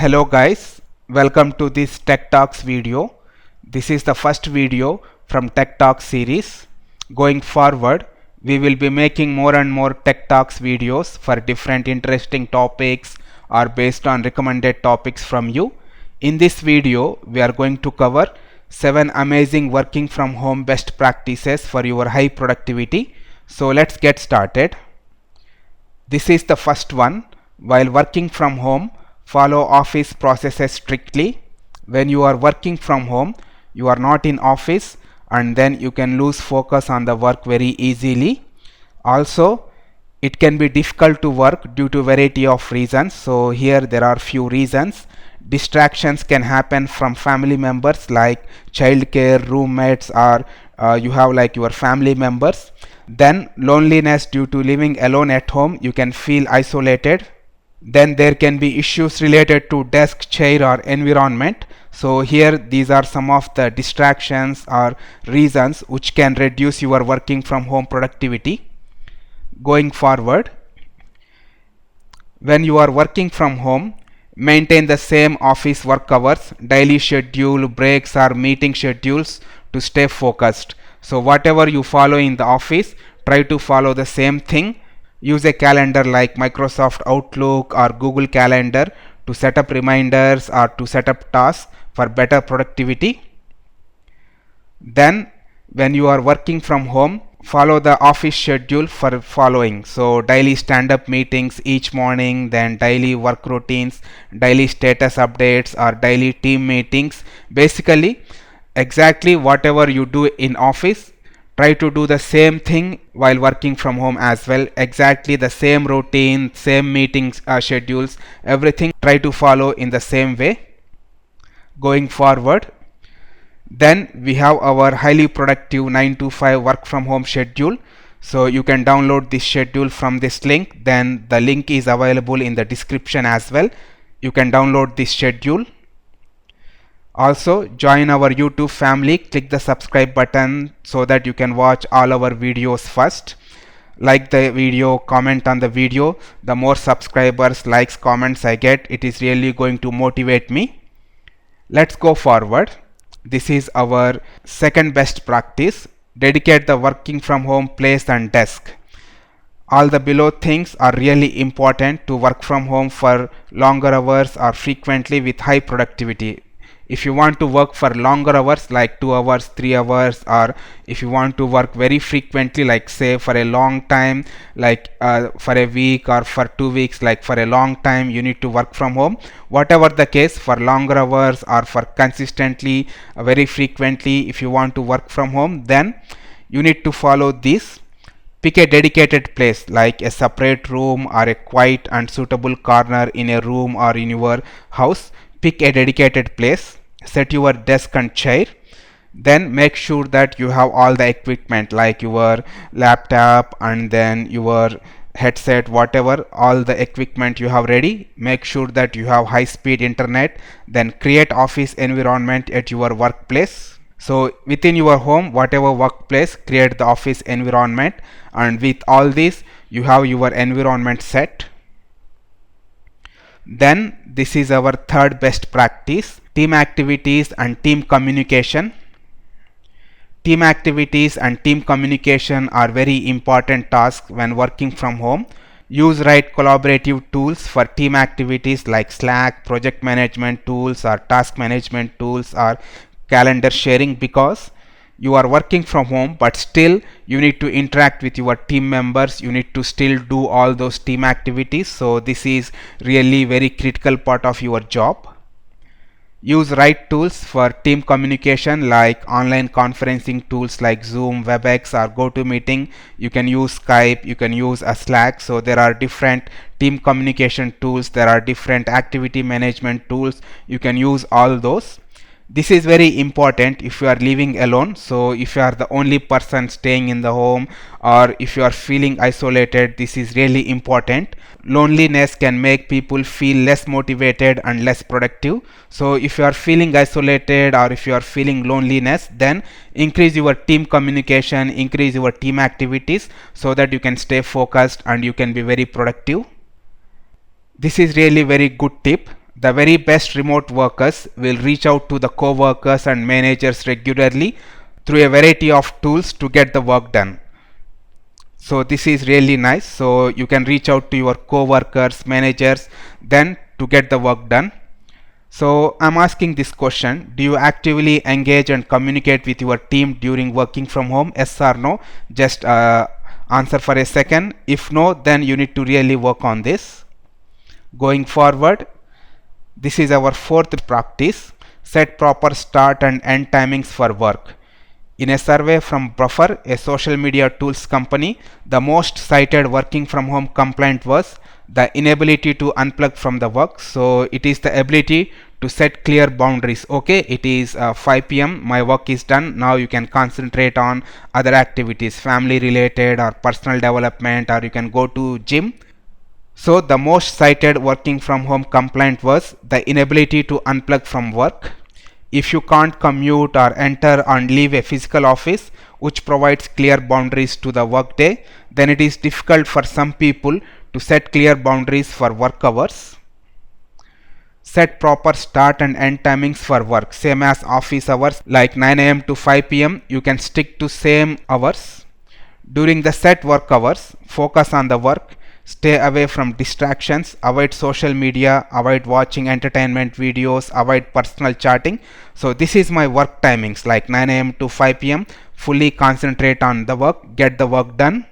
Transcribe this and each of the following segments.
Hello guys, welcome to this Tech Talks video. This is the first video from Tech Talks series. Going forward, we will be making more and more Tech Talks videos for different interesting topics or based on recommended topics from you. In this video, we are going to cover 7 amazing working from home best practices for your high productivity. So let's get started. This is the first one. While working from home, follow office processes strictly. When you are working from home, you are not in office and then you can lose focus on the work very easily. Also, it can be difficult to work due to variety of reasons. So here there are few reasons. Distractions can happen from family members like childcare, roommates, or you have like your family members. Then loneliness due to living alone at home, you can feel isolated. Then there can be issues related to desk, chair, or environment. So here these are some of the distractions or reasons which can reduce your working from home productivity. Going forward, when you are working from home, maintain the same office work hours, daily schedule, breaks, or meeting schedules to stay focused. So whatever you follow in the office, try to follow the same thing. Use a calendar like Microsoft Outlook or Google Calendar to set up reminders or to set up tasks for better productivity. Then when you are working from home, follow the office schedule for following. So daily stand-up meetings each morning, then daily work routines, daily status updates, or daily team meetings. Basically, exactly whatever you do in office, try to do the same thing while working from home as well. Exactly the same routine, same meetings, schedules, everything try to follow in the same way. Going forward, then we have our highly productive 9 to 5 work from home schedule. So you can download this schedule from this link. Then the link is available in the description as well. You can download this schedule. Also, join our YouTube family. Click the subscribe button so that you can watch all our videos first. Like the video, comment on the video. The more subscribers, likes, comments I get, it is really going to motivate me. Let's go forward. This is our second best practice. Dedicate the working from home place and desk. All the below things are really important to work from home for longer hours or frequently with high productivity. If you want to work for longer hours like 2 hours, 3 hours, or if you want to work very frequently like say for a long time like for a week or for 2 weeks, like for a long time you need to work from home. Whatever the case, for longer hours or for consistently very frequently, if you want to work from home, then you need to follow this. Pick a dedicated place like a separate room or a quiet and suitable corner in a room or in your house. Pick a dedicated place, set your desk and chair, then make sure that you have all the equipment like your laptop and then your headset, whatever, all the equipment you have ready. Make sure that you have high speed internet, then create office environment at your workplace. So within your home, whatever workplace, create the office environment, and with all this you have your environment set. Then this is our third best practice, team activities and team communication. Team activities and team communication are very important tasks when working from home. Use right collaborative tools for team activities like Slack, project management tools, or task management tools, or calendar sharing, because you are working from home but still you need to interact with your team members. You need to still do all those team activities. So this is really very critical part of your job. Use right tools for team communication like online conferencing tools like Zoom, WebEx, or GoToMeeting. You can use Skype, you can use a Slack. So there are different team communication tools, there are different activity management tools. You can use all those. This is very important if you are living alone. So if you are the only person staying in the home, or if you are feeling isolated, this is really important. Loneliness can make people feel less motivated and less productive. So if you are feeling isolated or if you are feeling loneliness, then increase your team communication, increase your team activities so that you can stay focused and you can be very productive. This is really very good tip. The very best remote workers will reach out to the co-workers and managers regularly through a variety of tools to get the work done. So this is really nice. So you can reach out to your co-workers, managers, then to get the work done. So I'm asking this question: do you actively engage and communicate with your team during working from home? Yes or no? Just answer for a second. If no, then you need to really work on this. Going forward, this is our fourth practice: set proper start and end timings for work. In a survey from Buffer, a social media tools company, the most cited working from home complaint was the inability to unplug from the work. So it is the ability to set clear boundaries. Okay, it is 5 p.m. my work is done. Now you can concentrate on other activities, family related or personal development, or you can go to gym. So the most cited working from home complaint was the inability to unplug from work. If you can't commute or enter and leave a physical office which provides clear boundaries to the workday, then it is difficult for some people to set clear boundaries for work hours. Set proper start and end timings for work, same as office hours like 9 a.m. to 5 p.m. You can stick to same hours. During the set work hours, focus on the work. Stay away from distractions, avoid social media, avoid watching entertainment videos, avoid personal chatting. So this is my work timings, like 9 a.m. to 5 p.m. Fully concentrate on the work, get the work done.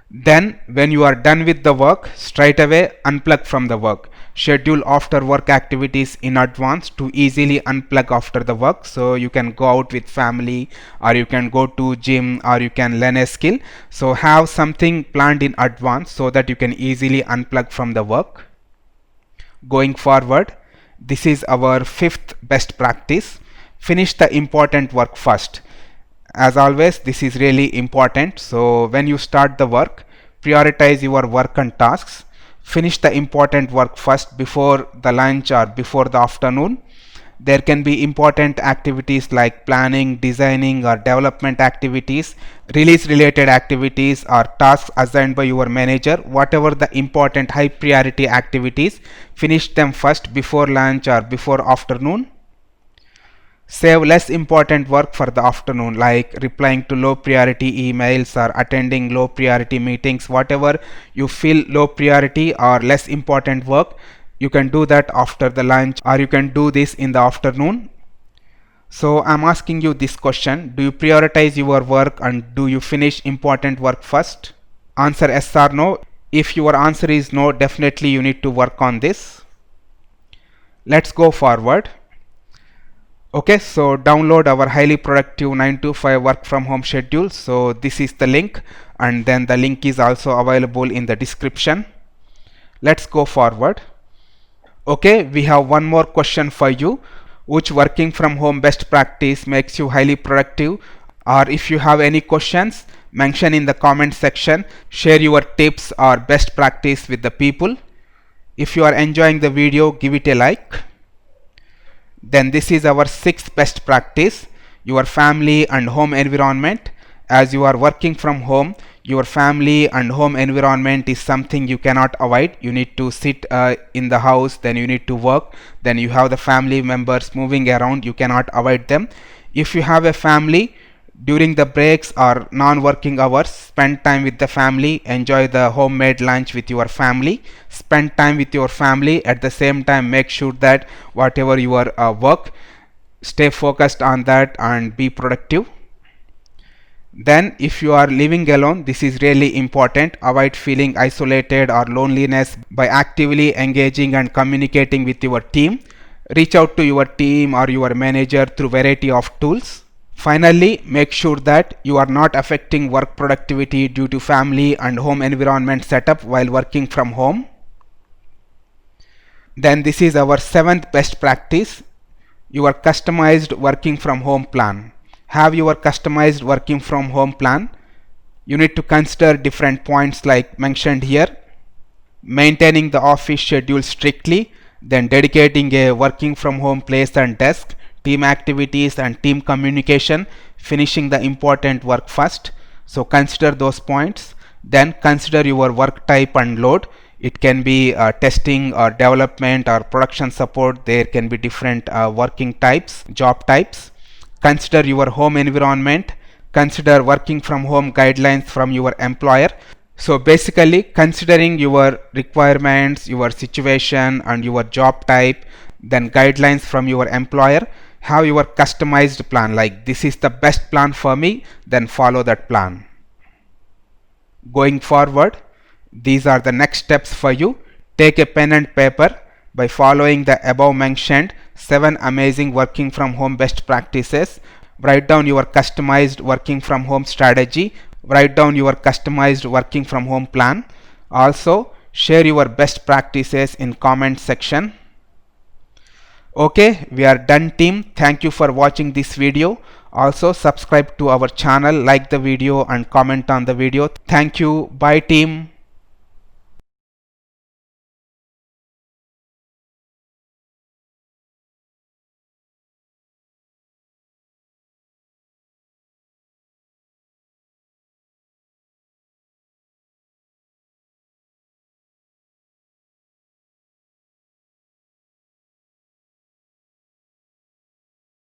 Then when you are done with the work, straight away unplug from the work. Schedule after work activities in advance to easily unplug after the work. So you can go out with family, or you can go to gym, or you can learn a skill. So have something planned in advance so that you can easily unplug from the work. Going forward, this is our fifth best practice: finish the important work first. As always, this is really important. So when you start the work, prioritize your work and tasks. Finish the important work first before the lunch or before the afternoon. There can be important activities like planning, designing, or development activities, release related activities, or tasks assigned by your manager. Whatever the important high priority activities, finish them first before lunch or before afternoon. Save less important work for the afternoon, like replying to low priority emails or attending low priority meetings. Whatever you feel low priority or less important work, you can do that after the lunch, or you can do this in the afternoon. So I'm asking you this question: do you prioritize your work and do you finish important work first? Answer yes or no. If your answer is no, definitely you need to work on this. Let's go forward. Okay, so download our highly productive 9 to 5 work from home schedule. So this is the link, and then the link is also available in the description. Let's go forward. Okay, we have one more question for you. Which working from home best practice makes you highly productive? Or if you have any questions, mention in the comment section. Share your tips or best practice with the people. If you are enjoying the video, give it a like. Then this is our sixth best practice: your family and home environment. As you are working from home, your family and home environment is something you cannot avoid. You need to sit in the house, then you need to work, then you have the family members moving around, you cannot avoid them. If you have a family, during the breaks or non-working hours, spend time with the family, enjoy the homemade lunch with your family, spend time with your family. At the same time, make sure that whatever your work, stay focused on that and be productive. Then if you are living alone, this is really important: avoid feeling isolated or loneliness by actively engaging and communicating with your team. Reach out to your team or your manager through variety of tools. Finally, make sure that you are not affecting work productivity due to family and home environment setup while working from home. Then this is our seventh best practice: your customized working from home plan. Have your customized working from home plan. You need to consider different points like mentioned here: maintaining the office schedule strictly, then dedicating a working from home place and desk, team activities and team communication, finishing the important work first. So consider those points. Then consider your work type and load. It can be testing or development or production support. There can be different working types, job types. Consider your home environment. Consider working from home guidelines from your employer. So basically, considering your requirements, your situation and your job type, then guidelines from your employer, have your customized plan, like this is the best plan for me, then follow that plan. Going forward, these are the next steps for you. Take a pen and paper. By following the above mentioned 7 amazing working from home best practices, write down your customized working from home strategy, write down your customized working from home plan. Also, share your best practices in comment section. Okay, we are done, team. Thank you for watching this video. Also subscribe to our channel, like the video and comment on the video. Thank you. Bye, team.